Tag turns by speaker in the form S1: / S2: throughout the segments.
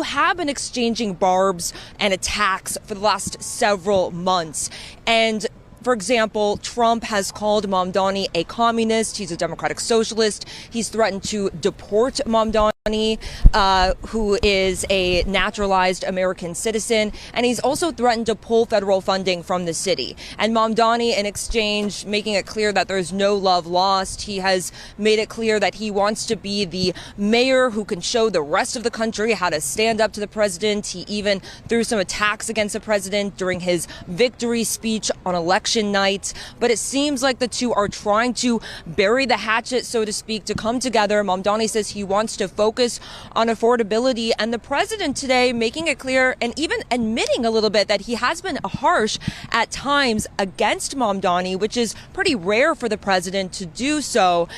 S1: two have been exchanging barbs and attacks for the last several months. And for example, Trump has called Mamdani a communist. He's a democratic socialist. He's threatened to deport Mamdani, who is a naturalized American citizen. And he's also threatened to pull federal funding from the city. And Mamdani, in exchange, making it clear that there's no love lost. He has made it clear that he wants to be the mayor who can show the rest of the country how to stand up to the president. He even threw some attacks against the president during his victory speech on election night. But it seems like the two are trying to bury the hatchet, so to speak, to come together. Mamdani says he wants to focus on affordability, and the president today making it clear and even admitting a little bit that he has been harsh at times against Mamdani, which is pretty rare for the president to do so.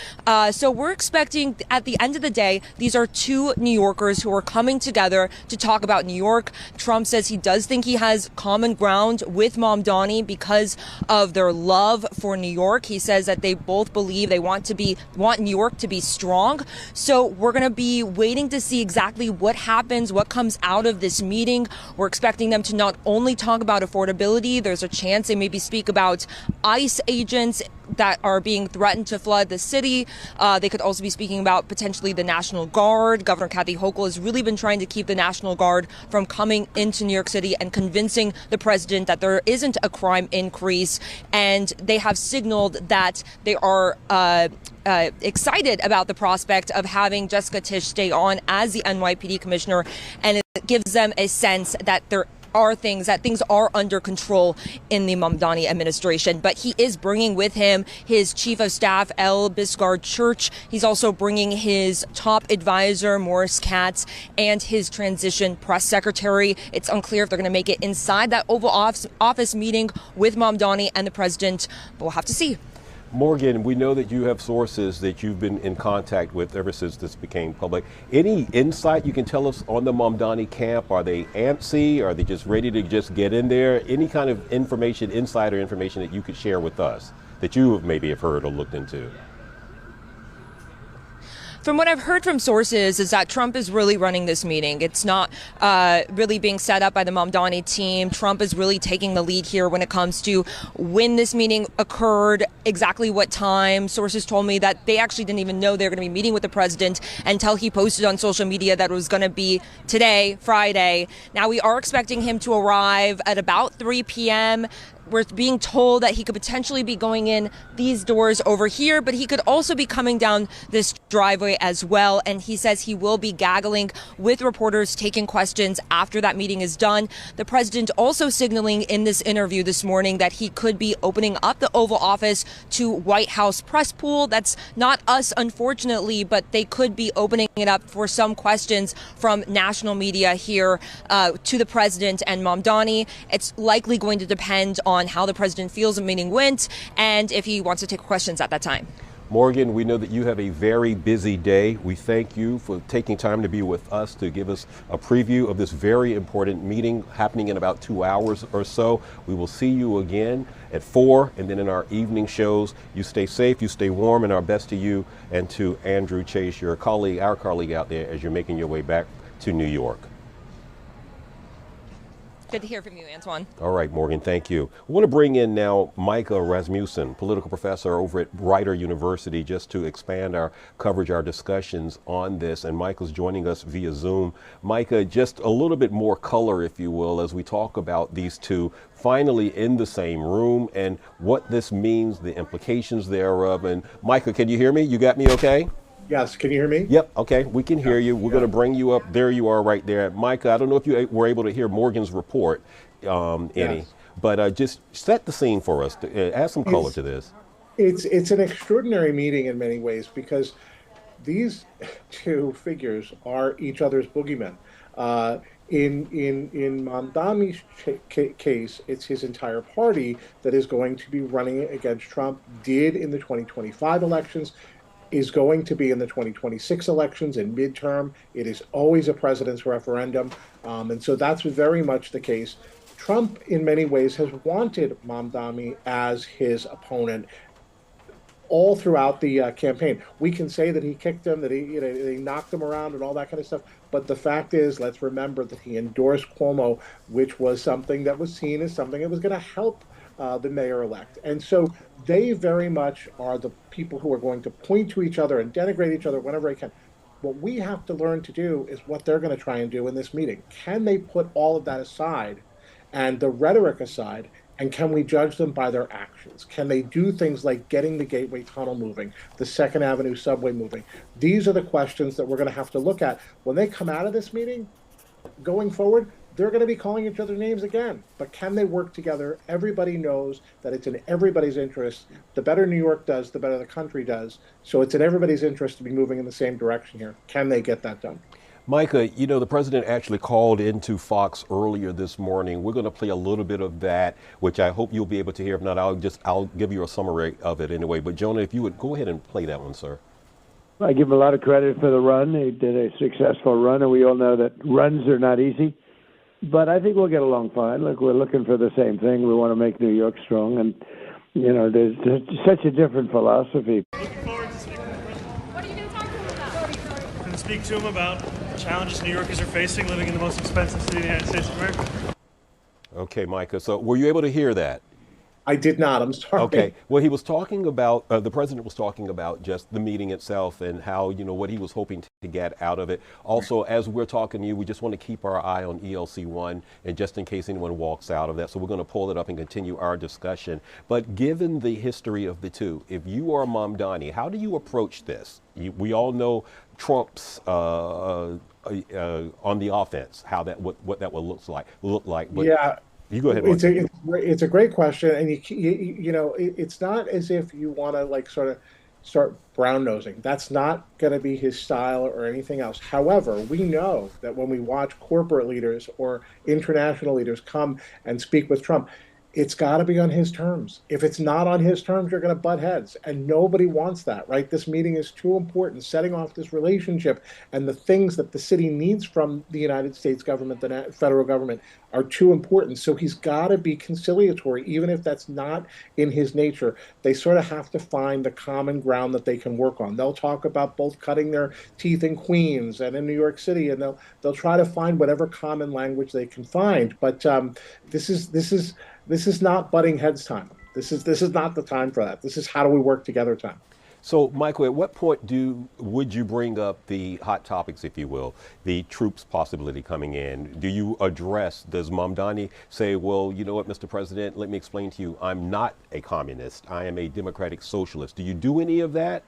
S1: So we're expecting at the end of the day, these are two New Yorkers who are coming together to talk about New York. Trump says he does think he has common ground with Mamdani because of their love for New York. He says that they both believe they want New York to be strong. So we're going to be waiting to see exactly what happens, what comes out of this meeting. We're expecting them to not only talk about affordability, there's a chance they maybe speak about ICE agents that are being threatened to flood the city. They could also be speaking about potentially the National Guard. Governor Kathy Hochul has really been trying to keep the National Guard from coming into New York City and convincing the president that there isn't a crime increase. And they have signaled that they are excited about the prospect of having Jessica Tisch stay on as the NYPD commissioner. And it gives them a sense that things are under control in the Mamdani administration. But he is bringing with him his chief of staff, L. Biscard Church. He's also bringing his top advisor, Morris Katz, and his transition press secretary. It's unclear if they're going to make it inside that Oval Office meeting with Mamdani and the president, but we'll have to see.
S2: Morgan, we know that you have sources that you've been in contact with ever since this became public. Any insight you can tell us on the Mamdani camp? Are they antsy? Are they just ready to just get in there? Any kind of information, insider information that you could share with us that you maybe have heard or looked into?
S1: From what I've heard from sources is that Trump is really running this meeting. It's not really being set up by the Mamdani team. Trump is really taking the lead here when it comes to when this meeting occurred, exactly what time. Sources told me that they actually didn't even know they were going to be meeting with the president until he posted on social media that it was going to be today, Friday. Now we are expecting him to arrive at about 3 p.m. We're being told that he could potentially be going in these doors over here, but he could also be coming down this driveway as well. And he says he will be gaggling with reporters taking questions after that meeting is done. The president also signaling in this interview this morning that he could be opening up the Oval Office to White House press pool. That's not us, unfortunately, but they could be opening it up for some questions from national media here to the president and Mamdani. It's likely going to depend on how the president feels the meeting went and if he wants to take questions at that time.
S2: Morgan, we know that you have a very busy day. We thank you for taking time to be with us to give us a preview of this very important meeting happening in about 2 hours or so. We will see you again at 4 and then in our evening shows. You stay safe, you stay warm, and our best to you and to Andrew Chase, your colleague, our colleague out there as you're making your way back to New York.
S1: Good to hear from you, Antoine.
S2: All right, Morgan, thank you. We want to bring in now Micah Rasmussen, political professor over at Rider University, just to expand our coverage, our discussions on this. And Micah's joining us via Zoom. Micah, just a little bit more color, if you will, as we talk about these two finally in the same room and what this means, the implications thereof. And Micah, can you hear me? You got me okay?
S3: Yes, can you hear me?
S2: Yep, okay, we can hear you. We're going to bring you up. There you are right there. Micah, I don't know if you were able to hear Morgan's report, any, but just set the scene for us. Add some color to this.
S3: It's an extraordinary meeting in many ways because these two figures are each other's boogeymen. In Mamdani's case, it's his entire party that is going to be running against Trump, did in the 2025 elections, is going to be in the 2026 elections and midterm. It is always a president's referendum. And so that's very much the case. Trump, in many ways, has wanted Mamdani as his opponent all throughout the campaign. We can say that he kicked him, that he knocked him around and all that kind of stuff. But the fact is, let's remember that he endorsed Cuomo, which was something that was seen as something that was going to help the mayor-elect. And so they very much are the people who are going to point to each other and denigrate each other whenever they can. What we have to learn to do is what they're going to try and do in this meeting. Can they put all of that aside and the rhetoric aside, and can we judge them by their actions? Can they do things like getting the Gateway Tunnel moving, the Second Avenue subway moving? These are the questions that we're going to have to look at. When they come out of this meeting, going forward, they're going to be calling each other names again. But can they work together? Everybody knows that it's in everybody's interest. The better New York does, the better the country does. So it's in everybody's interest to be moving in the same direction here. Can they get that done?
S2: Micah, you know, the president actually called into Fox earlier this morning. We're going to play a little bit of that, which I hope you'll be able to hear. If not, I'll give you a summary of it anyway. But Jonah, if you would go ahead and play that one, sir.
S4: I give him a lot of credit for the run. He did a successful run, and we all know that runs are not easy. But I think we'll get along fine. Look, we're looking for the same thing. We want to make New York strong, and you know, there's such a different philosophy.
S5: Looking forward to speaking with the president. What are you going to talk to him about? I'm going to speak to him about challenges New Yorkers are facing living in the most expensive city in the United States of America.
S2: Okay, Micah. So were you able to hear that?
S3: I did not. I'm sorry.
S2: Okay. Well, he was talking about, the president was talking about just the meeting itself and how, you know, what he was hoping to get out of it. Also, as we're talking to you, we just want to keep our eye on ELC1 and just in case anyone walks out of that. So we're going to pull it up and continue our discussion. But given the history of the two, if you are Mamdani, how do you approach this? We all know Trump's on the offense, how that what that will look like. But
S3: yeah.
S2: You go ahead.
S3: It's a great question, and you know it's not as if you want to like sort of start brown nosing. That's not going to be his style or anything else. However, we know that when we watch corporate leaders or international leaders come and speak with Trump, it's got to be on his terms. If it's not on his terms, you're going to butt heads, and nobody wants that, right? This meeting is too important, setting off this relationship, and the things that the city needs from the United States government, the federal government, are too important. So he's got to be conciliatory, even if that's not in his nature. They sort of have to find the common ground that they can work on. They'll talk about both cutting their teeth in Queens and in New York City, and they'll try to find whatever common language they can find. But this is not butting heads time. This is not the time for that. This is how do we work together time.
S2: So, Michael, at what point would you bring up the hot topics, if you will, the troops possibility coming in? Does Mamdani say, well, you know what, Mr. President, let me explain to you, I'm not a communist. I am a democratic socialist. Do you do any of that?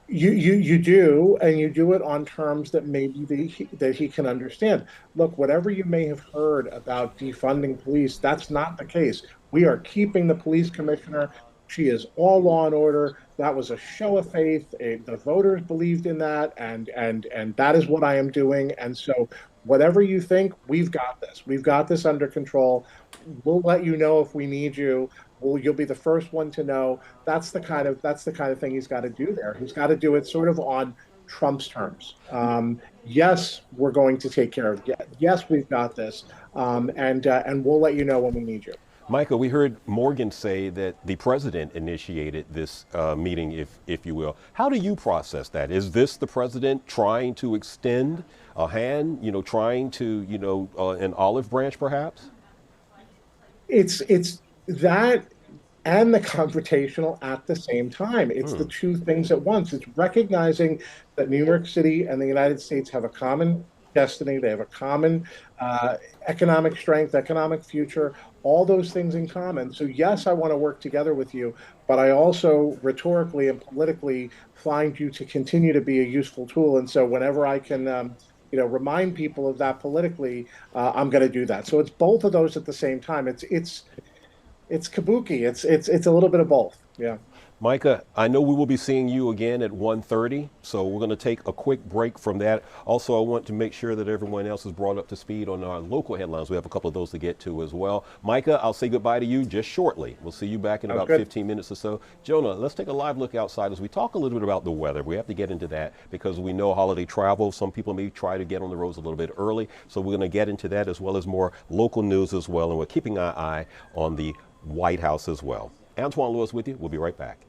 S3: You do, and you do it on terms that maybe that he can understand. Look, whatever you may have heard about defunding police, that's not the case. We are keeping the police commissioner. She is all law and order. That was a show of faith. The voters believed in that, and that is what I am doing. And so, whatever you think, we've got this. We've got this under control. We'll let you know if we need you. You'll be the first one to know. That's the kind of thing he's got to do there. He's got to do it sort of on Trump's terms. Yes, we're going to take care of it. Yes, we've got this, and we'll let you know when we need you.
S2: Michael, we heard Morgan say that the president initiated this meeting, if you will. How do you process that? Is this the president trying to extend a hand, trying to, an olive branch perhaps?
S3: It's that and the confrontational at the same time. It's the two things at once. It's recognizing that New York City and the United States have a common destiny. They have a common economic strength, economic future, all those things in common. So yes, I want to work together with you, but I also rhetorically and politically find you to continue to be a useful tool. And so whenever I can, remind people of that politically, I'm going to do that. So it's both of those at the same time. It's kabuki. It's a little bit of both. Yeah.
S2: Micah, I know we will be seeing you again at 1:30, so we're going to take a quick break from that. Also, I want to make sure that everyone else is brought up to speed on our local headlines. We have a couple of those to get to as well. Micah, I'll say goodbye to you just shortly. We'll see you back in about 15 minutes or so. Jonah, let's take a live look outside as we talk a little bit about the weather. We have to get into that because we know holiday travel. Some people may try to get on the roads a little bit early, so we're going to get into that as well as more local news as well, and we're keeping our eye on the White House as well. Antoine Lewis with you. We'll be right back.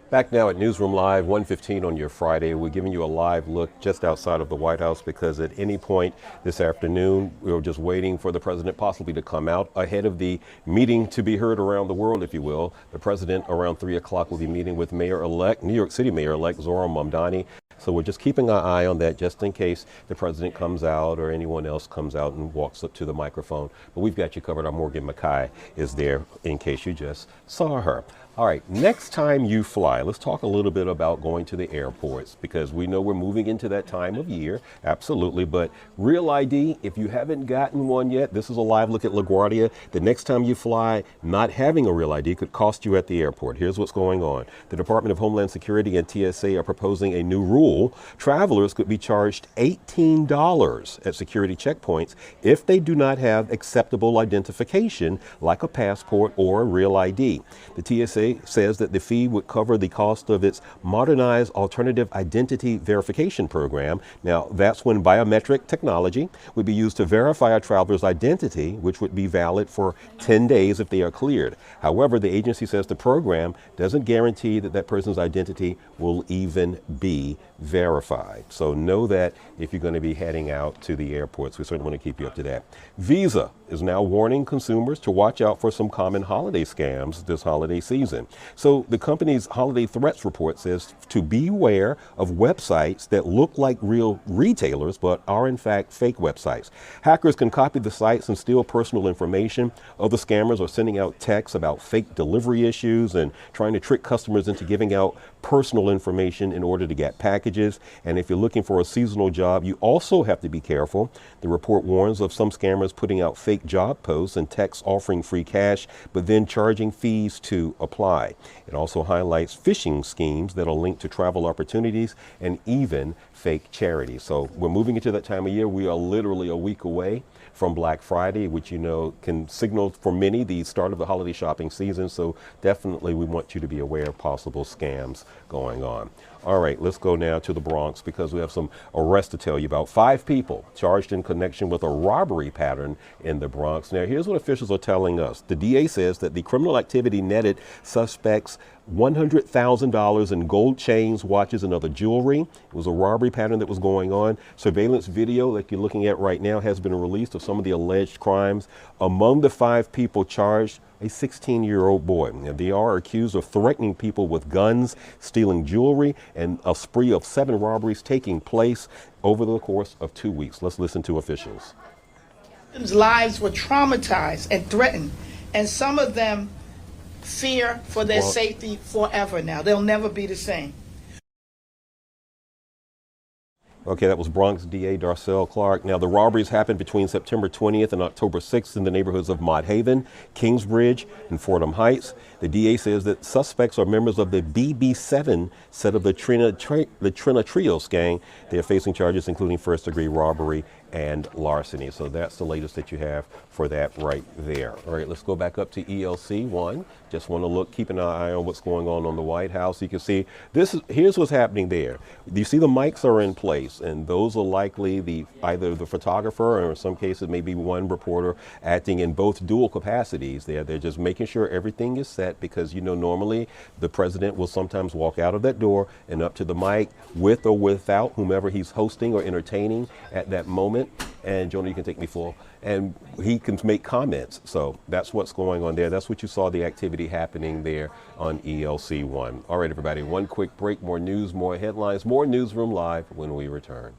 S2: Back now at Newsroom Live, 1:15 on your Friday. We're giving you a live look just outside of the White House because at any point this afternoon, we were just waiting for the president possibly to come out ahead of the meeting to be heard around the world, if you will. The president around 3 o'clock will be meeting with Mayor-elect, New York City Mayor-elect Zohran-Mamdani. So we're just keeping our eye on that just in case the president comes out or anyone else comes out and walks up to the microphone. But we've got you covered. Our Morgan Mackay is there in case you just saw her. All right, next time you fly, let's talk a little bit about going to the airports because we know we're moving into that time of year, absolutely. But Real ID, if you haven't gotten one yet, this is a live look at LaGuardia. The next time you fly, not having a Real ID could cost you at the airport. Here's what's going on. The Department of Homeland Security and TSA are proposing a new rule. Travelers could be charged $18 at security checkpoints if they do not have acceptable identification like a passport or a Real ID. The TSA says that the fee would cover the cost of its modernized alternative identity verification program. Now, that's when biometric technology would be used to verify a traveler's identity, which would be valid for 10 days if they are cleared. However, the agency says the program doesn't guarantee that that person's identity will even be verified. So know that if you're going to be heading out to the airports, we certainly want to keep you up to that. Visa is now warning consumers to watch out for some common holiday scams this holiday season. So the company's holiday threats report says to beware of websites that look like real retailers but are in fact fake websites. Hackers can copy the sites and steal personal information. Other scammers are sending out texts about fake delivery issues and trying to trick customers into giving out personal information in order to get packages. And if you're looking for a seasonal job, you also have to be careful. The report warns of some scammers putting out fake job posts and texts offering free cash, but then charging fees to apply. It also highlights phishing schemes that are linked to travel opportunities and even fake charities. So we're moving into that time of year. We are literally a week away from Black Friday, which you know can signal for many the start of the holiday shopping season. So definitely we want you to be aware of possible scams going on. All right, let's go now to the Bronx because we have some arrests to tell you about. 5 people charged in connection with a robbery pattern in the Bronx. Now, here's what officials are telling us. The DA says that the criminal activity netted suspects $100,000 in gold chains, watches, and other jewelry. It was a robbery pattern that was going on. Surveillance video that you're looking at right now has been released of some of the alleged crimes. Among the 5 people charged, a 16-year-old boy. Now, they are accused of threatening people with guns, stealing jewelry, and a spree of 7 robberies taking place over the course of 2 weeks. Let's listen to officials.
S6: Lives were traumatized and threatened, and some of them fear for their safety forever now. They'll never be the same.
S2: Okay, that was Bronx DA Darcel Clark. Now, the robberies happened between September 20th and October 6th in the neighborhoods of Mott Haven, Kingsbridge, and Fordham Heights. The DA says that suspects are members of the BB7 set of the Trina Trios gang. They are facing charges including first-degree robbery and larceny. So that's the latest that you have for that right there. All right, let's go back up to ELC1. Just want to look, keep an eye on what's going on the White House. You can see here's what's happening there. You see the mics are in place, and those are likely either the photographer or in some cases maybe one reporter acting in both dual capacities there. They're just making sure everything is set because, you know, normally the president will sometimes walk out of that door and up to the mic with or without whomever he's hosting or entertaining at that moment. And Jonah, you can take me full. And he can make comments. So that's what's going on there. That's what you saw the activity happening there on ELC1. All right, everybody, one quick break. More news, more headlines, more Newsroom Live when we return.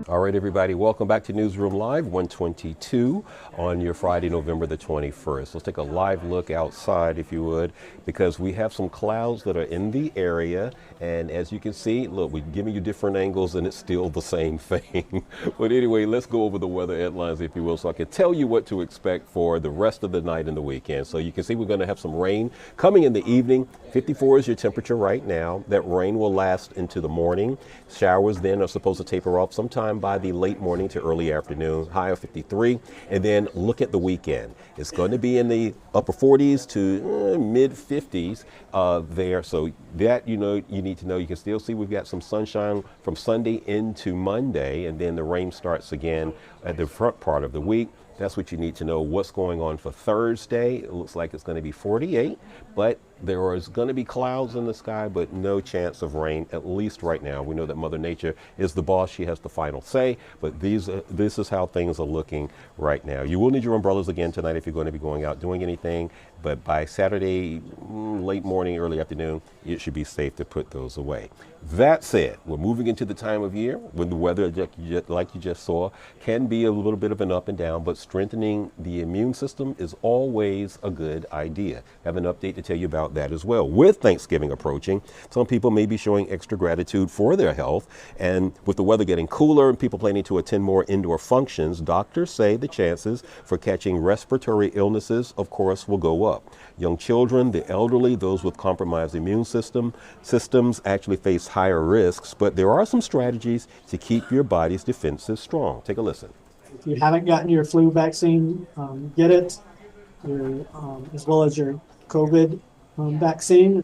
S2: All right, everybody, welcome back to Newsroom Live 122 on your Friday, November the 21st. Let's take a live look outside, if you would, because we have some clouds that are in the area. And as you can see, look, we're giving you different angles and it's still the same thing. But anyway, let's go over the weather headlines, if you will, so I can tell you what to expect for the rest of the night and the weekend. So you can see we're going to have some rain coming in the evening. 54 is your temperature right now. That rain will last into the morning. Showers then are supposed to taper off sometime by the late morning to early afternoon, high of 53. And then look at the weekend. It's going to be in the upper 40s to mid 50s there. So that, you need to know. You can still see we've got some sunshine from Sunday into Monday, and then the rain starts again at the front part of the week. That's what you need to know. What's going on for Thursday? It looks like it's going to be 48, but there is going to be clouds in the sky, but no chance of rain, at least right now. We know that Mother Nature is the boss. She has the final say, but this is how things are looking right now. You will need your umbrellas again tonight if you're going to be going out doing anything, but by Saturday, late morning, early afternoon, it should be safe to put those away. That said, we're moving into the time of year when the weather, like you just saw, can be a little bit of an up and down, but strengthening the immune system is always a good idea. I have an update to tell you about that as well. With Thanksgiving approaching, some people may be showing extra gratitude for their health, and with the weather getting cooler and people planning to attend more indoor functions, doctors say the chances for catching respiratory illnesses, of course, will go up. Young children, the elderly, those with compromised immune systems actually face higher risks, but there are some strategies to keep your body's defenses strong. Take a listen.
S7: If you haven't gotten your flu vaccine, get it, as well as your COVID vaccine.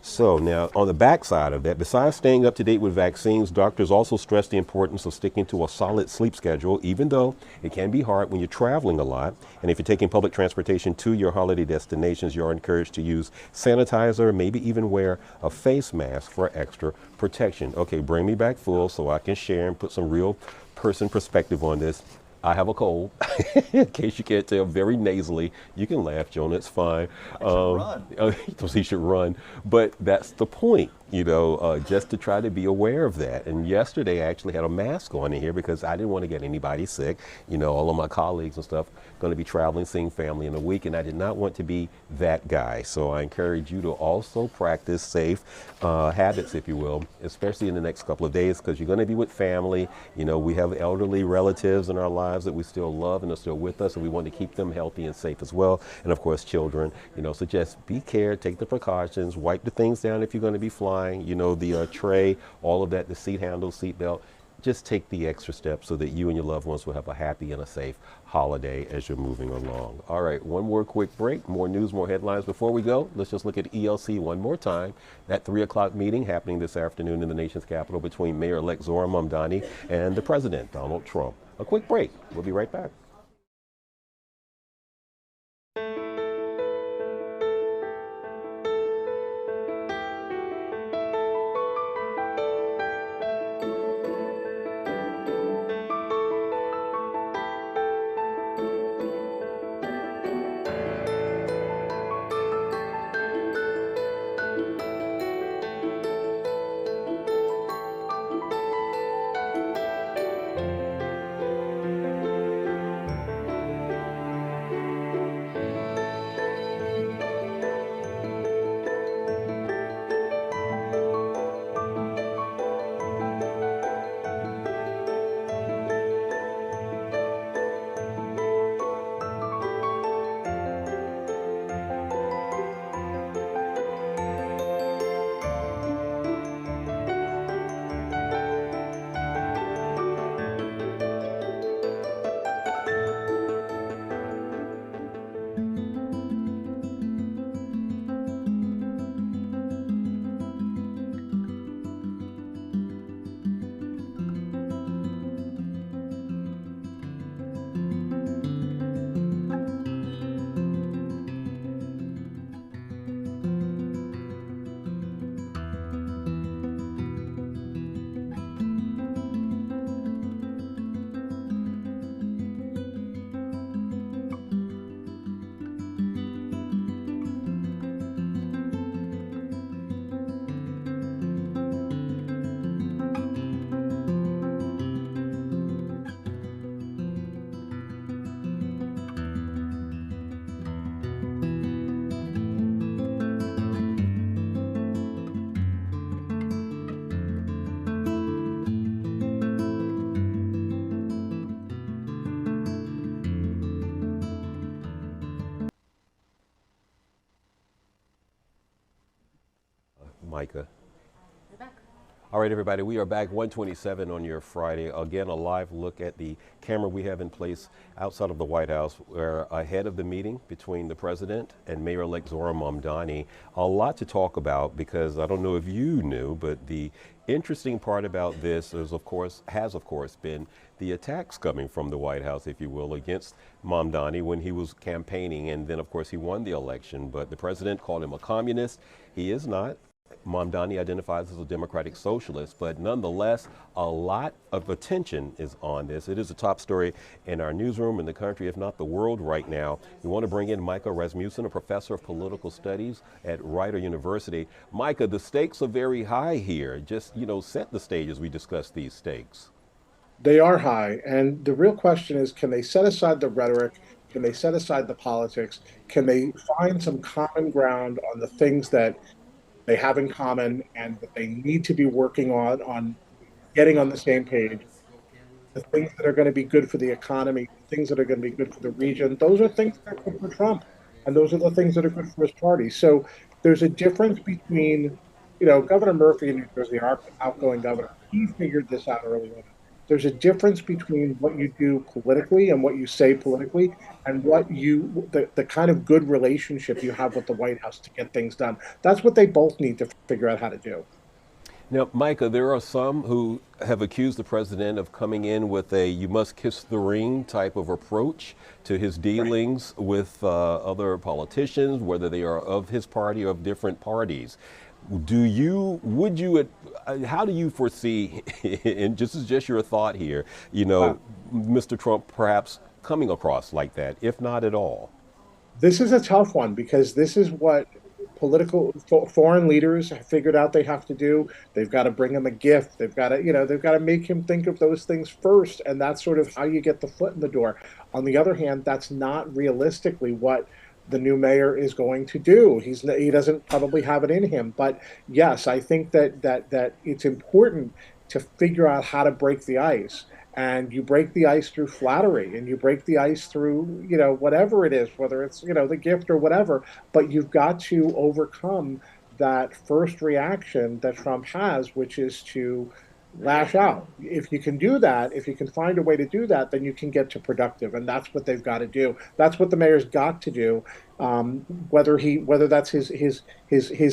S2: So now on the backside of that, besides staying up to date with vaccines, doctors also stress the importance of sticking to a solid sleep schedule, even though it can be hard when you're traveling a lot. And if you're taking public transportation to your holiday destinations, you're encouraged to use sanitizer, maybe even wear a face mask for extra protection. Okay, bring me back full so I can share and put some real person perspective on this. I have a cold, in case you can't tell, very nasally. You can laugh, Jonah, it's fine. He should run. But that's the point, just to try to be aware of that. And yesterday I actually had a mask on in here because I didn't want to get anybody sick. All of my colleagues and stuff going to be traveling, seeing family in a week, and I did not want to be that guy. So I encourage you to also practice safe habits, if you will, especially in the next couple of days, because you're going to be with family. We have elderly relatives in our lives that we still love and are still with us, and we want to keep them healthy and safe as well. And of course, children, so just be care, take the precautions, wipe the things down if you're going to be flying, the tray, all of that, the seat handle, seat belt. Just take the extra steps so that you and your loved ones will have a happy and a safe holiday as you're moving along. All right, one more quick break, more news, more headlines. Before we go, let's just look at ELC one more time. That 3 o'clock meeting happening this afternoon in the nation's capital between Mayor-elect Trump-Mamdani and the President, Donald Trump. A quick break. We'll be right back. Micah. All right, everybody, we are back 127 on your Friday. Again, a live look at the camera we have in place outside of the White House. We're ahead of the meeting between the president and Mayor-elect Mamdani. A lot to talk about because I don't know if you knew, but the interesting part about this is, has of course been the attacks coming from the White House, if you will, against Mamdani when he was campaigning. And then, of course, he won the election. But the president called him a communist. He is not. Mamdani identifies as a democratic socialist, but nonetheless, a lot of attention is on this. It is a top story in our newsroom, in the country, if not the world right now. We want to bring in Micah Rasmussen, a professor of political studies at Rider University. Micah, the stakes are very high here. Just, set the stage as we discuss these stakes.
S3: They are high. And the real question is, can they set aside the rhetoric? Can they set aside the politics? Can they find some common ground on the things that they have in common and that they need to be working on getting on the same page? The things that are going to be good for the economy, the things that are going to be good for the region, those are things that are good for Trump. And those are the things that are good for his party. So there's a difference between, Governor Murphy in New Jersey, our outgoing governor, he figured this out early on. There's a difference between what you do politically and what you say politically and what the kind of good relationship you have with the White House to get things done. That's what they both need to figure out how to do.
S2: Now, Micah, there are some who have accused the president of coming in with a you must kiss the ring type of approach to his dealings with other politicians, whether they are of his party or of different parties. How do you foresee, and this is just your thought here, Mr. Trump perhaps coming across like that, if not at all?
S3: This is a tough one because this is what foreign leaders have figured out they have to do. They've got to bring him a gift. They've got to make him think of those things first. And that's sort of how you get the foot in the door. On the other hand, that's not realistically what the new mayor is going to do. He doesn't probably have it in him. But yes, I think that it's important to figure out how to break the ice. And you break the ice through flattery, and you break the ice through, whatever it is, whether it's, the gift or whatever. But you've got to overcome that first reaction that Trump has, which is to lash out. If you can do that, if you can find a way to do that, then you can get to productive, and that's what they've got to do. That's what the mayor's got to do. Whether that's his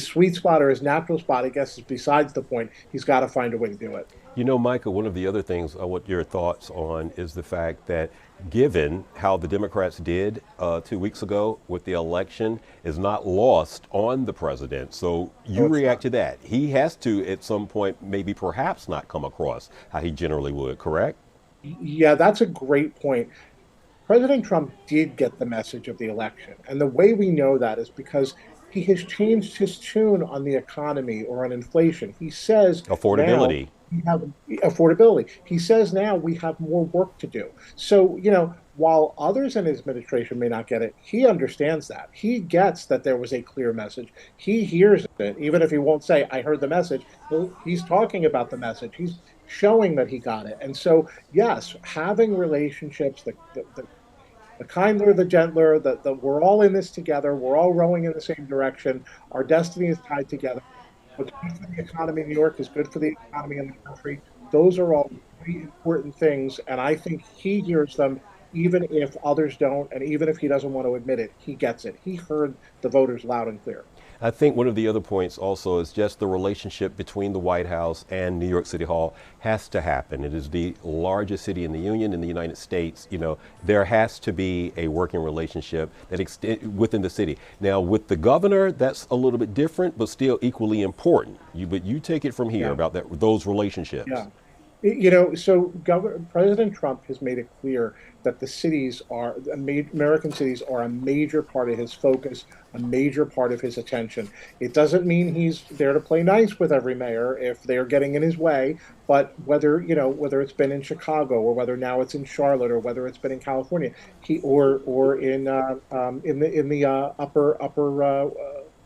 S3: sweet spot or his natural spot, I guess, is besides the point. He's got to find a way to do it.
S2: Micah, one of the other things I want your thoughts on is the fact that given how the Democrats did 2 weeks ago with the election is not lost on the president. So you react to that. He has to, at some point, maybe perhaps not come across how he generally would, correct?
S3: Yeah, that's a great point. President Trump did get the message of the election. And the way we know that is because he has changed his tune on the economy or on inflation. He says
S2: affordability.
S3: We have affordability. He says now we have more work to do. So, while others in his administration may not get it, he understands that. He gets that there was a clear message. He hears it, even if he won't say, I heard the message. He's talking about the message. He's showing that he got it. And so, yes, having relationships, the kinder, the gentler, we're all in this together. We're all rowing in the same direction. Our destiny is tied together. What's good for the economy in New York is good for the economy in the country. Those are all very important things, and I think he hears them, even if others don't, and even if he doesn't want to admit it. He gets it. He heard the voters loud and clear.
S2: I think one of the other points also is just the relationship between the White House and New York City Hall has to happen. It is the largest city in the Union, in the United States. There has to be a working relationship that within the city. Now, with the governor, that's a little bit different, but still equally important. But you take it from here about those relationships.
S3: Yeah. President Trump has made it clear that the cities American cities are a major part of his focus, a major part of his attention. It doesn't mean he's there to play nice with every mayor if they're getting in his way, but whether it's been in Chicago or whether now it's in Charlotte or whether it's been in California, or in the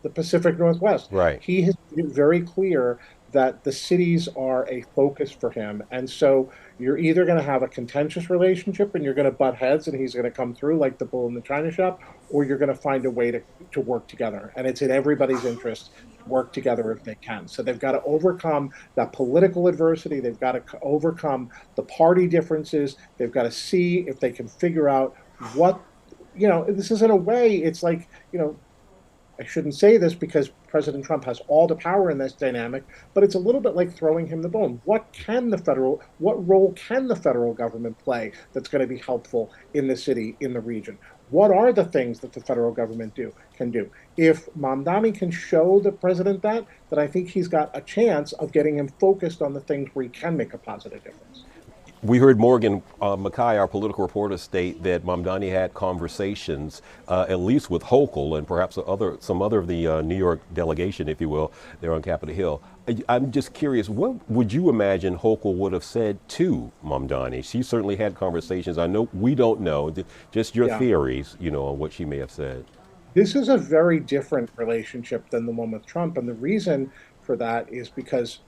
S3: the Pacific Northwest.
S2: Right.
S3: He has been very clear that the cities are a focus for him. And so you're either going to have a contentious relationship and you're going to butt heads and he's going to come through like the bull in the china shop, or you're going to find a way to work together. And it's in everybody's interest to work together if they can. So they've got to overcome that political adversity. They've got to overcome the party differences. They've got to see if they can figure out what, this is in a way, it's like, I shouldn't say this because President Trump has all the power in this dynamic, but it's a little bit like throwing him the bone. What role can the federal government play that's going to be helpful in the city, in the region? What are the things that the federal government can do? If Mamdani can show the president that, then I think he's got a chance of getting him focused on the things where he can make a positive difference.
S2: We heard Morgan Mackay, our political reporter, state that Mamdani had conversations, at least with Hochul and perhaps some other of the New York delegation, if you will, there on Capitol Hill. I'm just curious, what would you imagine Hochul would have said to Mamdani? She certainly had conversations. I know we don't know, just your theories, on what she may have said.
S3: This is a very different relationship than the one with Trump. And the reason for that is because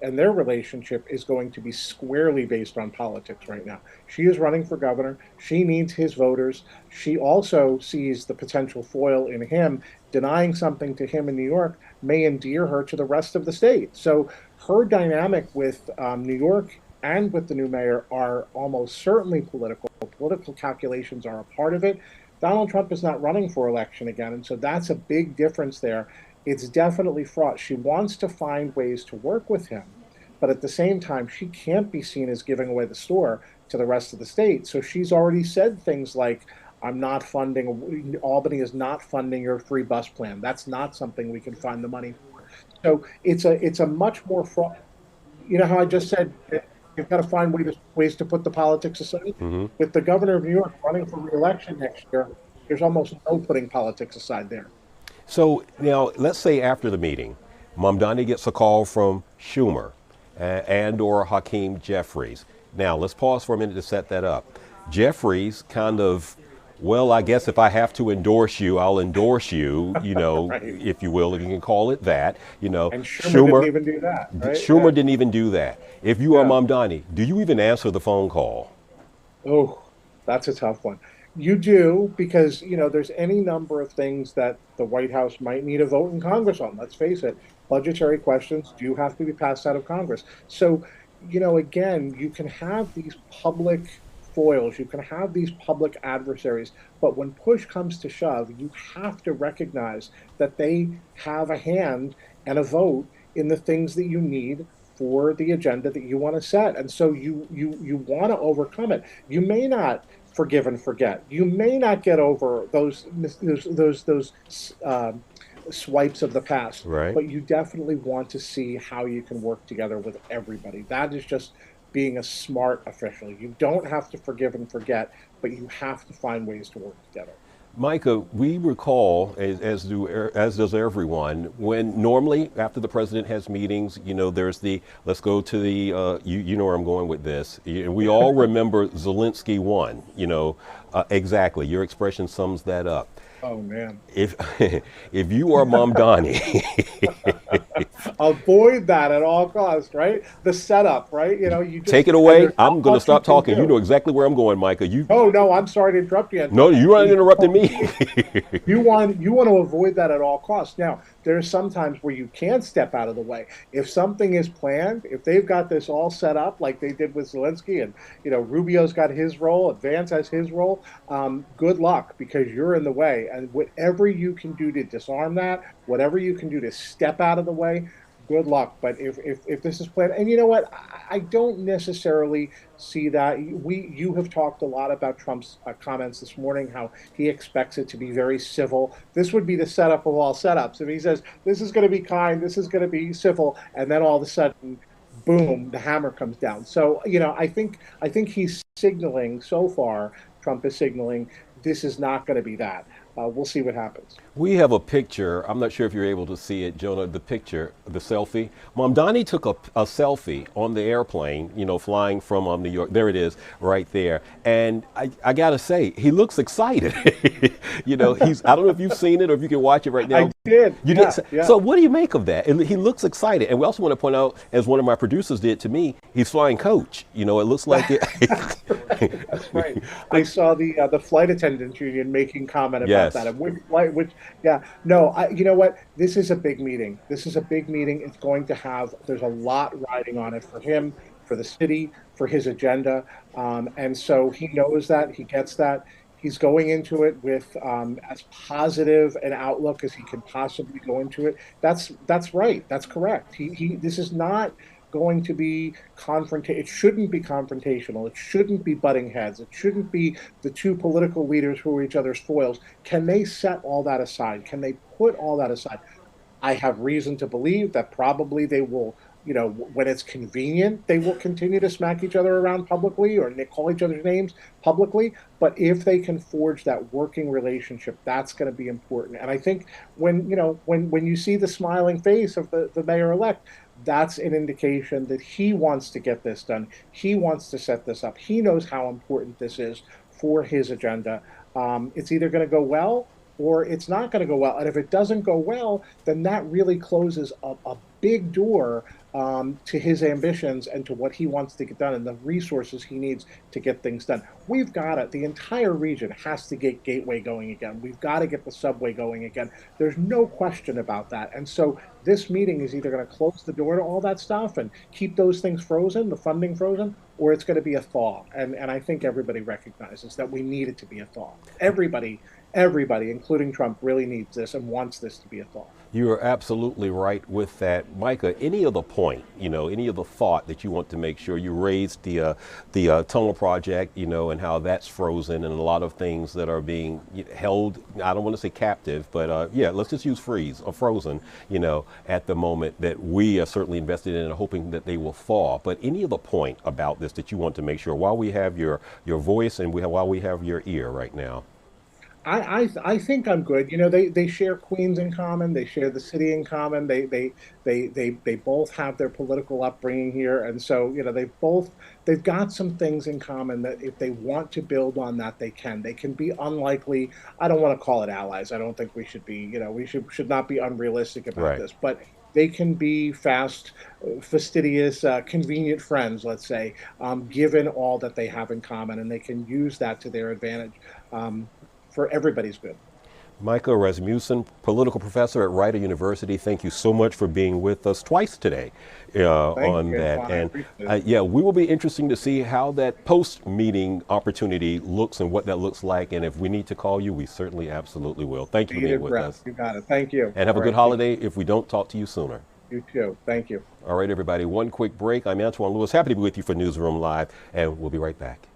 S3: and their relationship is going to be squarely based on politics right now. She is running for governor. She needs his voters. She also sees the potential foil in him. Denying something to him in New York may endear her to the rest of the state. So her dynamic with New York and with the new mayor are almost certainly political. Political calculations are a part of it. Donald Trump is not running for election again, and so that's a big difference there. It's definitely fraught. She wants to find ways to work with him, but at the same time, she can't be seen as giving away the store to the rest of the state. So she's already said things like, Albany is not funding your free bus plan. That's not something we can find the money for. So it's a much more fraught. You know how I just said, you've got to find ways to put the politics aside? Mm-hmm. With the governor of New York running for re-election next year, there's almost no putting politics aside there.
S2: So now, let's say after the meeting, Mamdani gets a call from Schumer and or Hakeem Jeffries. Now, let's pause for a minute to set that up. Jeffries kind of, well, I guess if I have to endorse you, I'll endorse you, right. If you will, if you can call it that. And
S3: Schumer didn't even do that, right?
S2: Schumer didn't even do that. If you are Mamdani, do you even answer the phone call?
S3: Oh, that's a tough one. You do, because, there's any number of things that the White House might need a vote in Congress on. Let's face it, budgetary questions do have to be passed out of Congress. So, again, you can have these public foils, you can have these public adversaries, but when push comes to shove, you have to recognize that they have a hand and a vote in the things that you need for the agenda that you want to set. And so you want to overcome it. You may not forgive and forget. You may not get over those swipes of the past,
S2: right.
S3: But you definitely want to see how you can work together with everybody. That is just being a smart official. You don't have to forgive and forget, but you have to find ways to work together.
S2: Micah, we recall, as does everyone, when normally after the president has meetings, there's let's go to the, you know where I'm going with this. We all remember Zelensky won, exactly. Your expression sums that up.
S3: Oh, man.
S2: If you are Mamdani.
S3: Avoid that at all costs, right? The setup, right? You just
S2: take it away. I'm going to stop talking. You know exactly where I'm going, Micah.
S3: Oh, no, I'm sorry to interrupt you.
S2: No, you aren't interrupting me.
S3: You want to avoid that at all costs. Now, there's sometimes where you can step out of the way. If something is planned, if they've got this all set up like they did with Zelensky, and Rubio's got his role, Vance has his role, good luck, because you're in the way. And whatever you can do to disarm that, whatever you can do to step out of the way, good luck. But if this is planned, and you know what, I don't necessarily see that. You have talked a lot about Trump's comments this morning, how he expects it to be very civil. This would be the setup of all setups. If he says, this is going to be kind, this is going to be civil, and then all of a sudden, boom, the hammer comes down. So, I think he's signaling so far, Trump is signaling, this is not going to be that. We'll see what happens.
S2: We have a picture. I'm not sure if you're able to see it, Jonah, the picture, the selfie. Mamdani took a selfie on the airplane, flying from New York. There it is right there. And I got to say, he looks excited. I don't know if you've seen it or if you can watch it right now.
S3: I did.
S2: You did? Yeah. So what do you make of that? He looks excited. And we also want to point out, as one of my producers did to me, he's flying coach. It looks like it.
S3: That's right. I saw the flight attendants union making comment about that.
S2: Yes.
S3: And which flight, which, yeah, no, you know what? This is a big meeting. This is a big meeting. It's going to have, there's a lot riding on it for him, for the city, for his agenda. And so he knows that, he gets that. He's going into it with as positive an outlook as he can possibly go into it. That's right. That's correct. This is not going to be it shouldn't be confrontational. It shouldn't be butting heads. It shouldn't be the two political leaders who are each other's foils. Can they set all that aside? Can they put all that aside? I have reason to believe that probably they will, when it's convenient, they will continue to smack each other around publicly or call each other's names publicly. But if they can forge that working relationship, that's going to be important. And I think when you see the smiling face of the mayor-elect, that's an indication that he wants to get this done. He wants to set this up. He knows how important this is for his agenda. It's either going to go well or it's not going to go well. And if it doesn't go well, then that really closes a big door to his ambitions and to what he wants to get done and the resources he needs to get things done. We've got it. The entire region has to get Gateway going again. We've got to get the subway going again. There's no question about that. And so this meeting is either going to close the door to all that stuff and keep those things frozen, the funding frozen, or it's going to be a thaw. And I think everybody recognizes that we need it to be a thaw. Everybody, including Trump, really needs this and wants this to be a thaw.
S2: You are absolutely right with that. Micah, any other point, any other thought that you want to make sure you raised the tunnel project, and how that's frozen and a lot of things that are being held, I don't want to say captive, but yeah, let's just use freeze or frozen, at the moment that we are certainly invested in and hoping that they will thaw. But any other point about this that you want to make sure while we have your voice and while we have your ear right now?
S3: I think I'm good. They share Queens in common. They share the city in common. They both have their political upbringing here, and so they've got some things in common that if they want to build on that, they can. They can be unlikely. I don't want to call it allies. I don't think we should be. We should not be unrealistic about this, but they can be fast, fastidious, convenient friends, let's say, given all that they have in common, and they can use that to their advantage. For everybody's good.
S2: Micah Rasmussen, political professor at Rider University, thank you so much for being with us twice today on that. And yeah, we will be interesting to see how that post-meeting opportunity looks and what that looks like. And if we need to call you, we certainly absolutely will. Thank you for being with us.
S3: You got it. Thank you.
S2: And have a good holiday if we don't talk to you sooner.
S3: You too. Thank you.
S2: All right, everybody, one quick break. I'm Antoine Lewis, happy to be with you for Newsroom Live, and we'll be right back.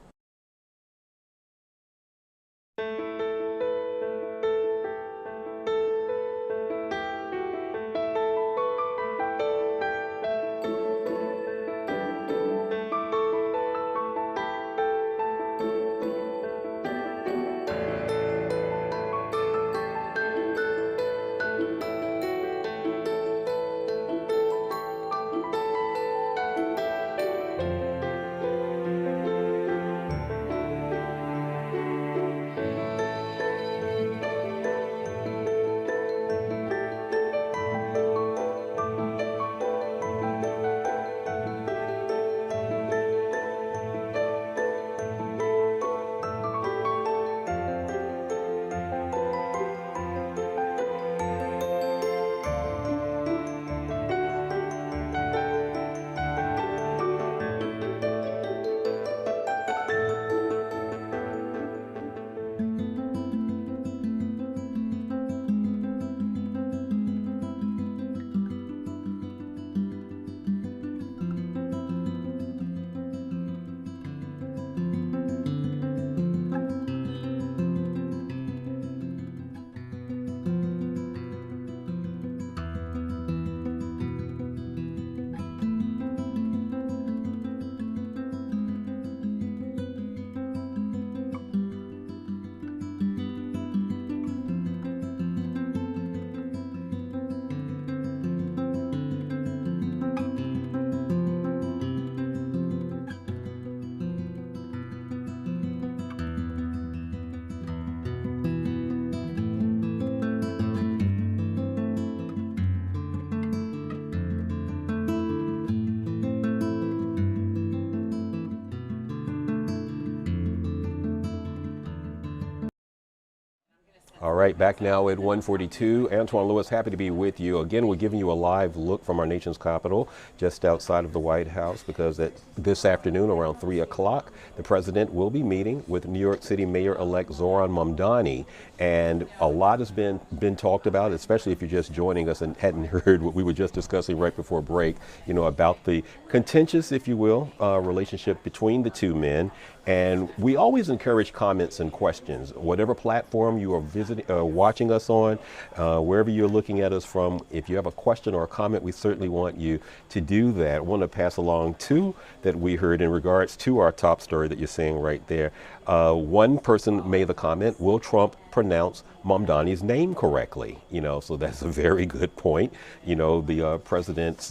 S2: All right, back now at 1:42. Antoine Lewis, happy to be with you. Again, we're giving you a live look from our nation's capital, just outside of the White House, because this afternoon around 3 o'clock, the president will be meeting with New York City Mayor-elect Zohran Mamdani. And a lot has been talked about, especially if you're just joining us and hadn't heard what we were just discussing right before break, about the contentious, if you will, relationship between the two men. And we always encourage comments and questions. Whatever platform you are watching us on, wherever you're looking at us from, if you have a question or a comment, we certainly want you to do that. I want to pass along two that we heard in regards to our top story that you're seeing right there. One person made the comment, will Trump pronounce Mamdani's name correctly? So that's a very good point. The president's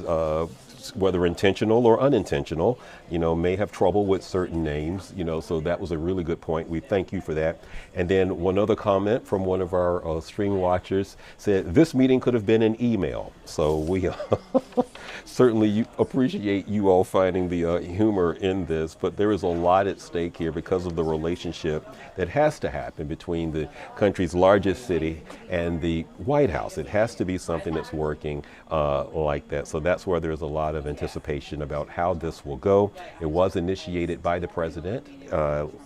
S2: whether intentional or unintentional, may have trouble with certain names, so that was a really good point. We thank you for that. And then one other comment from one of our stream watchers said, this meeting could have been an email. So we certainly appreciate you all finding the humor in this, but there is a lot at stake here because of the relationship that has to happen between the country's largest city and the White House. It has to be something that's working like that. So that's where there's a lot of anticipation about how this will go. It was initiated by the president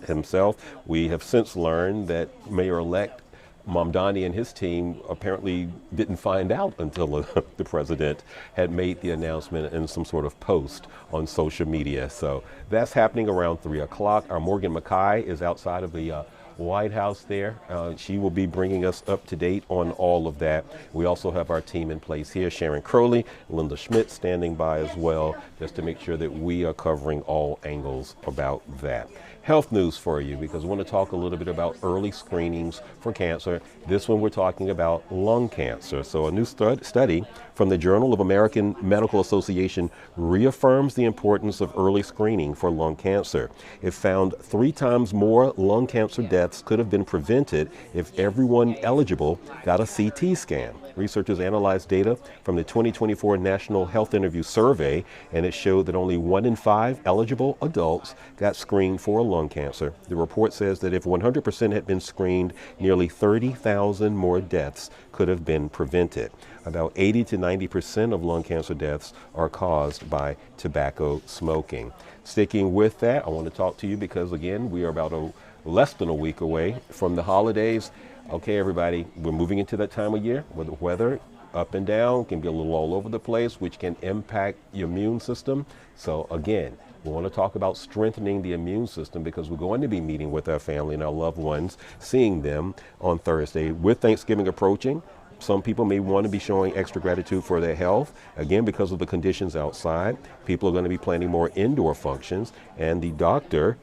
S2: himself. We have since learned that Mayor-elect Mamdani and his team apparently didn't find out until the president had made the announcement in some sort of post on social media. So that's happening around 3 o'clock. Our Morgan McKay is outside of the White House there. She will be bringing us up to date on all of that. We also have our team in place here, Sharon Crowley, Linda Schmidt standing by as well, just to make sure that we are covering all angles about that. Health news for you, because we want to talk a little bit about early screenings for cancer. This one we're talking about lung cancer. So a new study from the Journal of American Medical Association reaffirms the importance of early screening for lung cancer. It found 3 times more lung cancer deaths could have been prevented if everyone eligible got a CT scan. Researchers analyzed data from the 2024 National Health Interview Survey, and it showed that only 1 in 5 eligible adults got screened for lung cancer. The report says that if 100% had been screened, nearly 30,000 more deaths could have been prevented. About 80 to 90% of lung cancer deaths are caused by tobacco smoking. Sticking with that, I want to talk to you because, again, we are about less than a week away from the holidays. Okay, everybody, we're moving into that time of year where the weather up and down can be a little all over the place, which can impact your immune system. So again, we want to talk about strengthening the immune system because we're going to be meeting with our family and our loved ones, seeing them on Thursday. With Thanksgiving approaching, some people may want to be showing extra gratitude for their health. Again, because of the conditions outside, people are going to be planning more indoor functions. And the doctors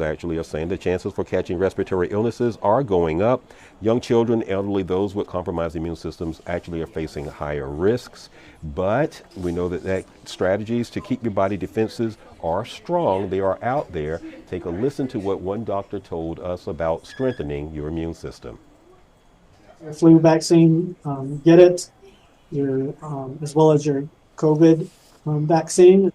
S2: actually are saying the chances for catching respiratory illnesses are going up. Young children, elderly, those with compromised immune systems actually are facing higher risks. But we know that strategies to keep your body defenses are strong. They are out there. Take a listen to what one doctor told us about strengthening your immune system.
S7: Flu vaccine, get it, as well as your COVID vaccine.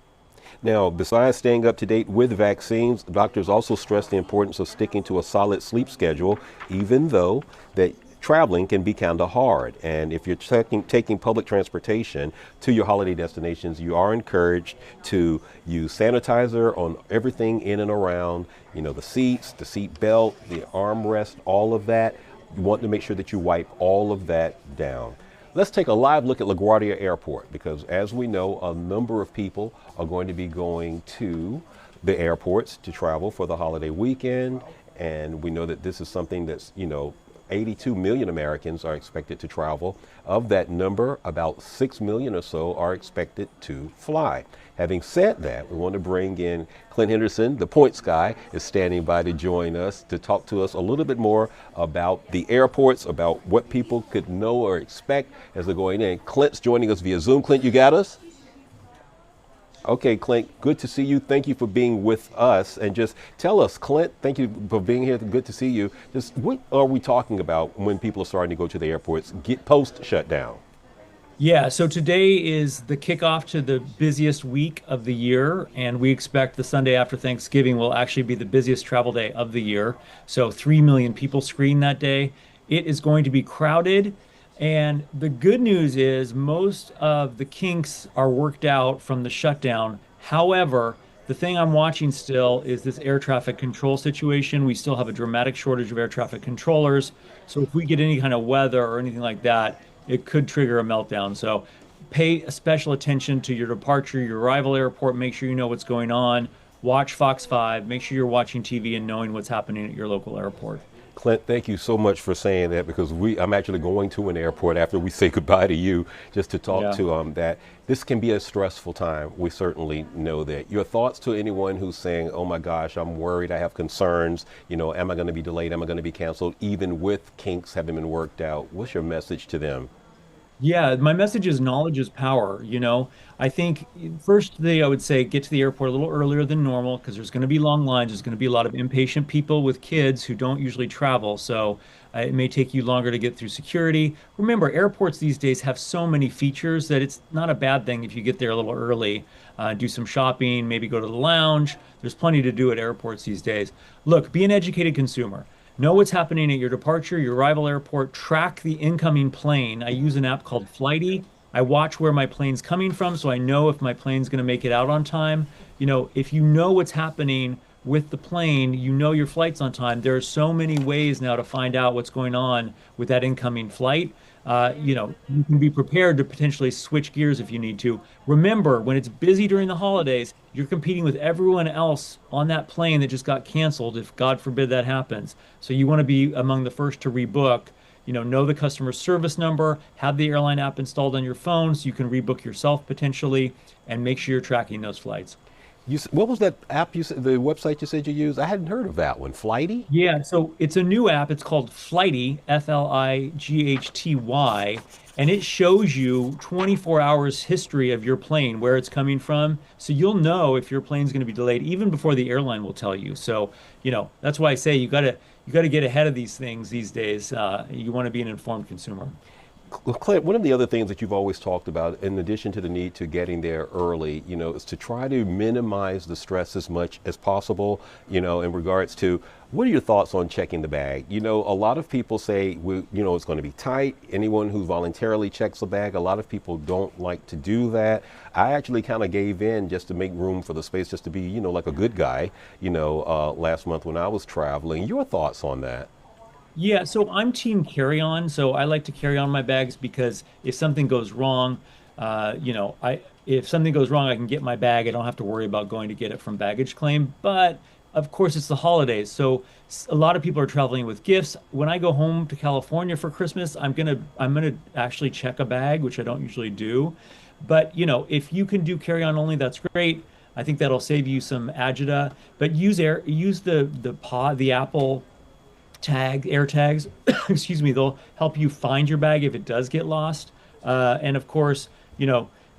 S2: Now, besides staying up to date with vaccines, doctors also stress the importance of sticking to a solid sleep schedule, even though that traveling can be kind of hard. And if you're taking public transportation to your holiday destinations, you are encouraged to use sanitizer on everything in and around, the seats, the seat belt, the armrest, all of that. You want to make sure that you wipe all of that down. Let's take a live look at LaGuardia Airport because, as we know, a number of people are going to be going to the airports to travel for the holiday weekend. And we know that this is something that's, 82 million Americans are expected to travel. Of that number, about 6 million or so are expected to fly. Having said that, we want to bring in Clint Henderson, the points guy, is standing by to join us to talk to us a little bit more about the airports, about what people could know or expect as they're going in. Clint's joining us via Zoom. Clint, you got us? Okay, Clint, good to see you. Thank you for being with us. And just tell us, Clint, thank you for being here. Good to see you. Just what are we talking about when people are starting to go to the airports, get post shutdown?
S8: Yeah, so today is the kickoff to the busiest week of the year, and we expect the Sunday after Thanksgiving will actually be the busiest travel day of the year. So 3 million people screen that day. It is going to be crowded, and the good news is most of the kinks are worked out from the shutdown. However, the thing I'm watching still is this air traffic control situation. We still have a dramatic shortage of air traffic controllers. So if we get any kind of weather or anything like that, it could trigger a meltdown. So pay special attention to your departure, your arrival airport. Make sure you know what's going on. Watch Fox 5. Make sure you're watching TV and knowing what's happening at your local airport.
S2: Clint, thank you so much for saying that, because I'm actually going to an airport after we say goodbye to you, just to talk
S8: Yeah.
S2: to that. This can be a stressful time. We certainly know that. Your thoughts to anyone who's saying, oh my gosh, I'm worried, I have concerns, am I going to be delayed, am I going to be canceled, even with kinks having been worked out? What's your message to them?
S8: Yeah, my message is knowledge is power. I think first thing I would say, get to the airport a little earlier than normal because there's going to be long lines. There's going to be a lot of impatient people with kids who don't usually travel. So it may take you longer to get through security. Remember, airports these days have so many features that it's not a bad thing if you get there a little early, do some shopping, maybe go to the lounge. There's plenty to do at airports these days. Look, be an educated consumer. Know what's happening at your departure, your arrival airport, track the incoming plane. I use an app called Flighty. I watch where my plane's coming from so I know if my plane's going to make it out on time. If you know what's happening with the plane, you know your flight's on time. There are so many ways now to find out what's going on with that incoming flight. You can be prepared to potentially switch gears if you need to. Remember, when it's busy during the holidays, you're competing with everyone else on that plane that just got canceled, if God forbid that happens. So you want to be among the first to rebook. Know the customer service number, have the airline app installed on your phone so you can rebook yourself potentially, and make sure you're tracking those flights.
S2: What was that app you said, the website you said you used? I hadn't heard of that one. Flighty?
S8: Yeah, so it's a new app. It's called Flighty, Flighty, and it shows you 24 hours history of your plane, where it's coming from. So you'll know if your plane's going to be delayed even before the airline will tell you. So, that's why I say you got to get ahead of these things these days. You want to be an informed consumer.
S2: Clint, one of the other things that you've always talked about, in addition to the need to getting there early, is to try to minimize the stress as much as possible, in regards to, what are your thoughts on checking the bag? A lot of people say, it's going to be tight. Anyone who voluntarily checks the bag, a lot of people don't like to do that. I actually kind of gave in just to make room for the space, just to be, like a good guy, last month when I was traveling. Your thoughts on that?
S8: Yeah, so I'm team carry-on. So I like to carry on my bags because if something goes wrong, if something goes wrong, I can get my bag. I don't have to worry about going to get it from baggage claim. But of course, it's the holidays, so a lot of people are traveling with gifts. When I go home to California for Christmas, I'm gonna actually check a bag, which I don't usually do. But if you can do carry-on only, that's great. I think that'll save you some agita. But use the Apple air tags, excuse me, they'll help you find your bag if it does get lost. And of course,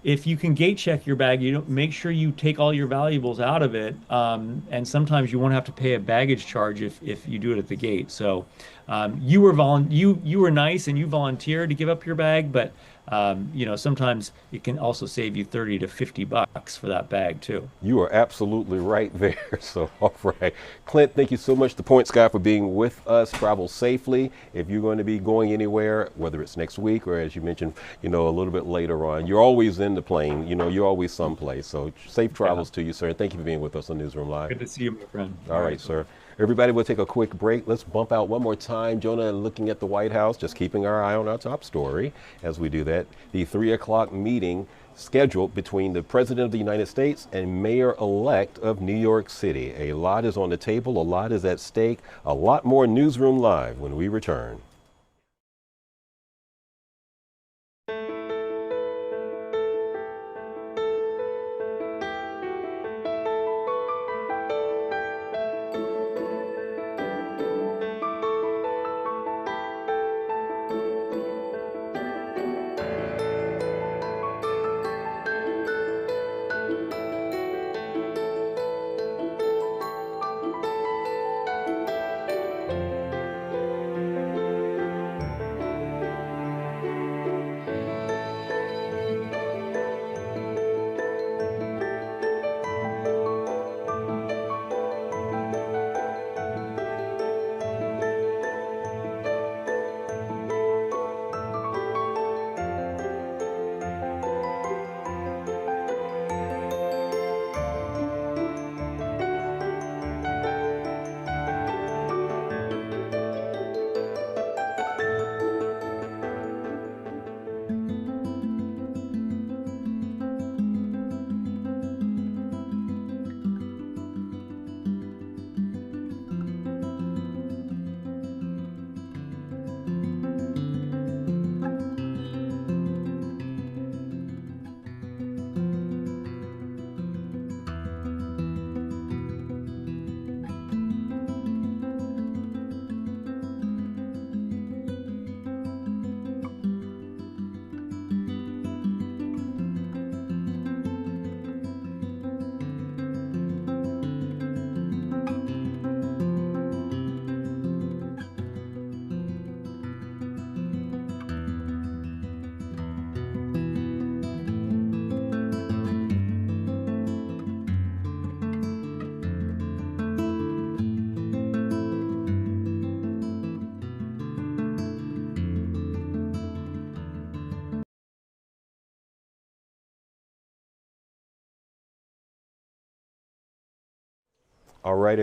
S8: if you can gate check your bag, make sure you take all your valuables out of it. And sometimes you won't have to pay a baggage charge if you do it at the gate. So you were nice and you volunteered to give up your bag, but sometimes it can also save you 30 to 50 bucks for that bag too.
S2: You are absolutely right there. So, all right. Clint, thank you so much, the Points Guy, for being with us. Travel safely. If you're going to be going anywhere, whether it's next week or, as you mentioned, a little bit later on, you're always in the plane, you're always someplace. So safe travels to you, sir. And thank you for being with us on Newsroom Live.
S8: Good to see you, my friend.
S2: All right, sir. Everybody, we'll take a quick break. Let's bump out one more time. Jonah, looking at the White House, just keeping our eye on our top story as we do that. The 3 o'clock meeting scheduled between the President of the United States and Mayor-elect of New York City. A lot is on the table. A lot is at stake. A lot more Newsroom Live when we return. All right,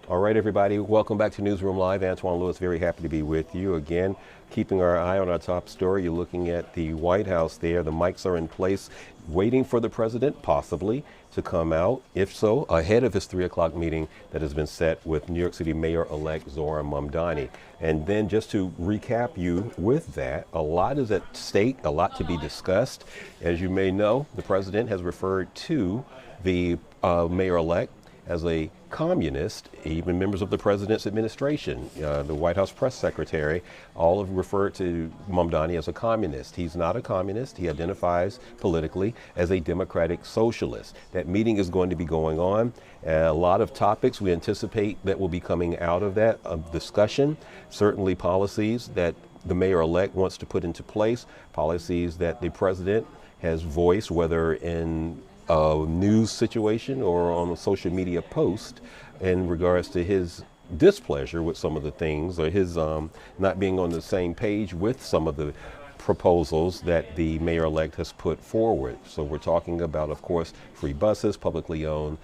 S2: all right, everybody. Welcome back to Newsroom Live. Antoine Lewis, very happy to be with you again. Keeping our eye on our top story, you're looking at the White House there. The mics are in place, waiting for the president, possibly, to come out. If so, ahead of his 3 o'clock meeting that has been set with New York City Mayor-elect Zohran-Mamdani. And then just to recap you with that, a lot is at stake, a lot to be discussed. As you may know, the president has referred to the mayor-elect as a communist. Even members of the president's administration, the White House press secretary, all have referred to Mamdani as a communist. He's not a communist. He identifies politically as a democratic socialist. That meeting is going to be going on. A lot of topics we anticipate that will be coming out of that discussion. Certainly policies that the mayor-elect wants to put into place, policies that the president has voiced, whether in a news situation or on a social media post, in regards to his displeasure with some of the things, or his not being on the same page with some of the proposals that the mayor-elect has put forward. So we're talking about, of course, free buses, publicly owned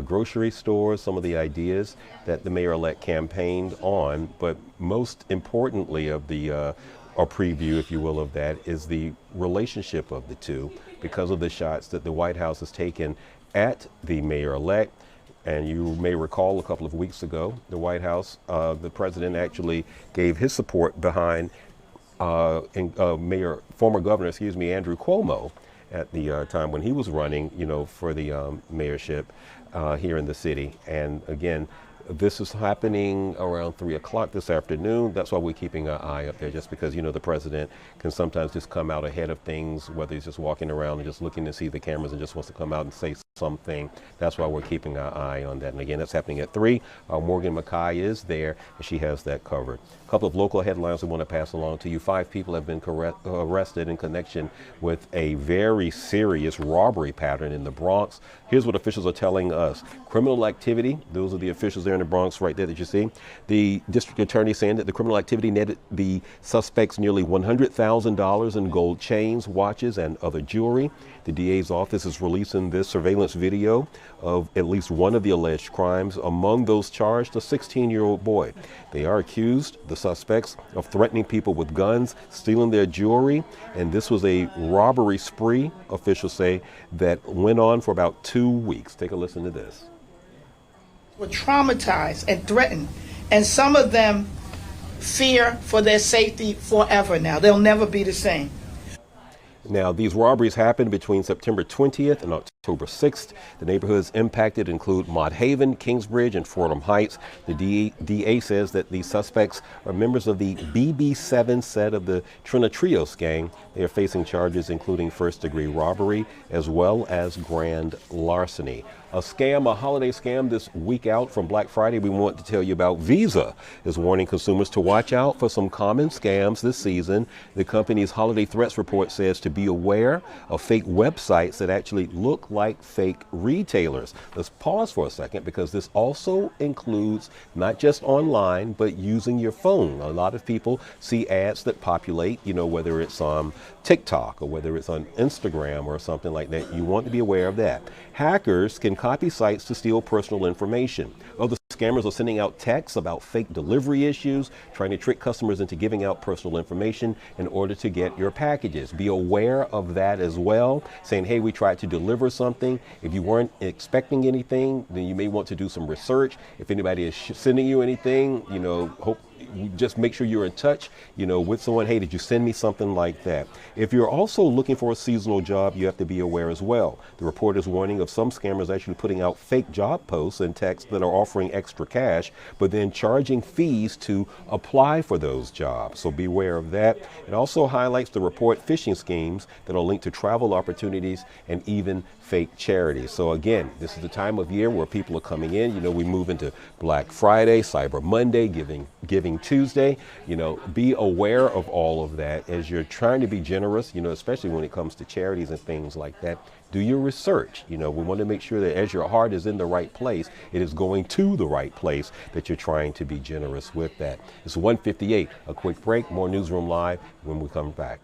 S2: grocery stores, some of the ideas that the mayor-elect campaigned on, but most importantly of the or preview, if you will, of that is the relationship of the two, because of the shots that the White House has taken at the mayor-elect. And you may recall a couple of weeks ago, the White House, the president actually gave his support behind former governor, Andrew Cuomo, at the time when he was running, for the mayorship here in the city. And again, this is happening around 3 o'clock this afternoon. That's why we're keeping our eye up there, just because, the president can sometimes just come out ahead of things, whether he's just walking around and just looking to see the cameras and just wants to come out and say something. That's why we're keeping our eye on that. And again, that's happening at 3. Morgan Mackay is there, and she has that covered. A couple of local headlines we want to pass along to you. 5 people have been arrested in connection with a very serious robbery pattern in the Bronx. Here's what officials are telling us. Criminal activity, those are the officials there in the Bronx right there that you see. The district attorney saying that the criminal activity netted the suspects nearly $100,000 in gold chains, watches, and other jewelry. The DA's office is releasing this surveillance video of at least one of the alleged crimes. Among those charged, a 16-year-old boy. They are accused, the suspects, of threatening people with guns, stealing their jewelry, and this was a robbery spree, officials say, that went on for about 2 weeks. Take a listen to this.
S6: Were traumatized and threatened, and some of them fear for their safety forever now. They'll never be the same.
S2: Now, these robberies happened between September 20th and October 6th. The neighborhoods impacted include Mott Haven, Kingsbridge, and Fordham Heights. The DA says that these suspects are members of the BB7 set of the Trinitrios gang. They are facing charges including first-degree robbery as well as grand larceny. A scam, a holiday scam this week out from Black Friday we want to tell you about. Visa is warning consumers to watch out for some common scams this season. The company's holiday threats report says to be aware of fake websites that actually look like fake retailers. Let's pause for a second, because this also includes not just online, but using your phone. A lot of people see ads that populate, whether it's on TikTok or whether it's on Instagram or something like that. You want to be aware of that. Hackers can copy sites to steal personal information. Other scammers are sending out texts about fake delivery issues, trying to trick customers into giving out personal information in order to get your packages. Be aware of that as well, saying, hey, we tried to deliver something. If you weren't expecting anything, then you may want to do some research. If anybody is sending you anything, just make sure you're in touch, with someone. Hey, did you send me something like that? If you're also looking for a seasonal job, you have to be aware as well. The report is warning of some scammers actually putting out fake job posts and texts that are offering extra cash, but then charging fees to apply for those jobs. So beware of that. It also highlights the report phishing schemes that are linked to travel opportunities and even fake charities. So again, this is the time of year where people are coming in. We move into Black Friday, Cyber Monday, Giving Tuesday. Be aware of all of that as you're trying to be generous, especially when it comes to charities and things like that. Do your research. We want to make sure that as your heart is in the right place, it is going to the right place, that you're trying to be generous with that. It's 1:58. A quick break. More Newsroom Live when we come back.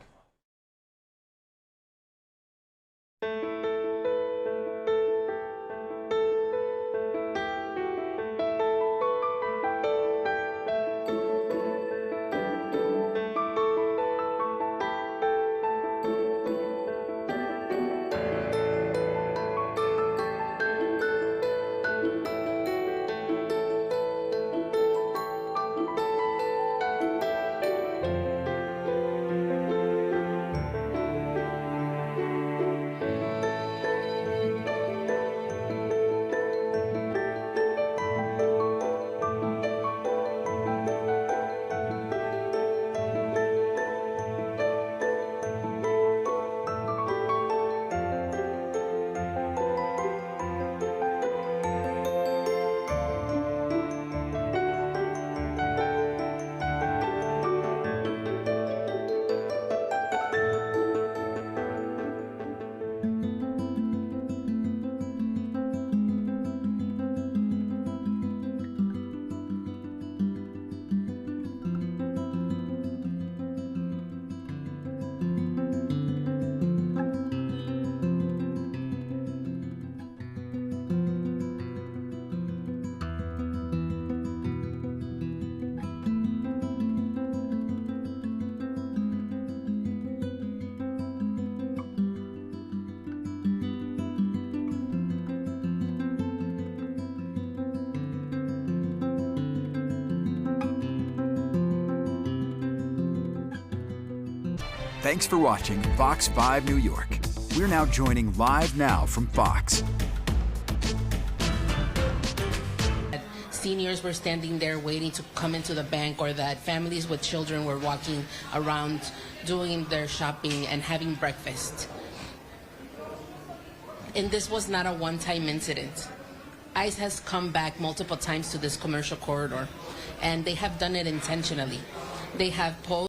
S9: Thanks for watching Fox 5 New York. We're now joining live now from Fox.
S10: Seniors were standing there waiting to come into the bank, or that families with children were walking around doing their shopping and having breakfast. And this was not a one-time incident. ICE has come back multiple times to this commercial corridor, and they have done it intentionally. They have posed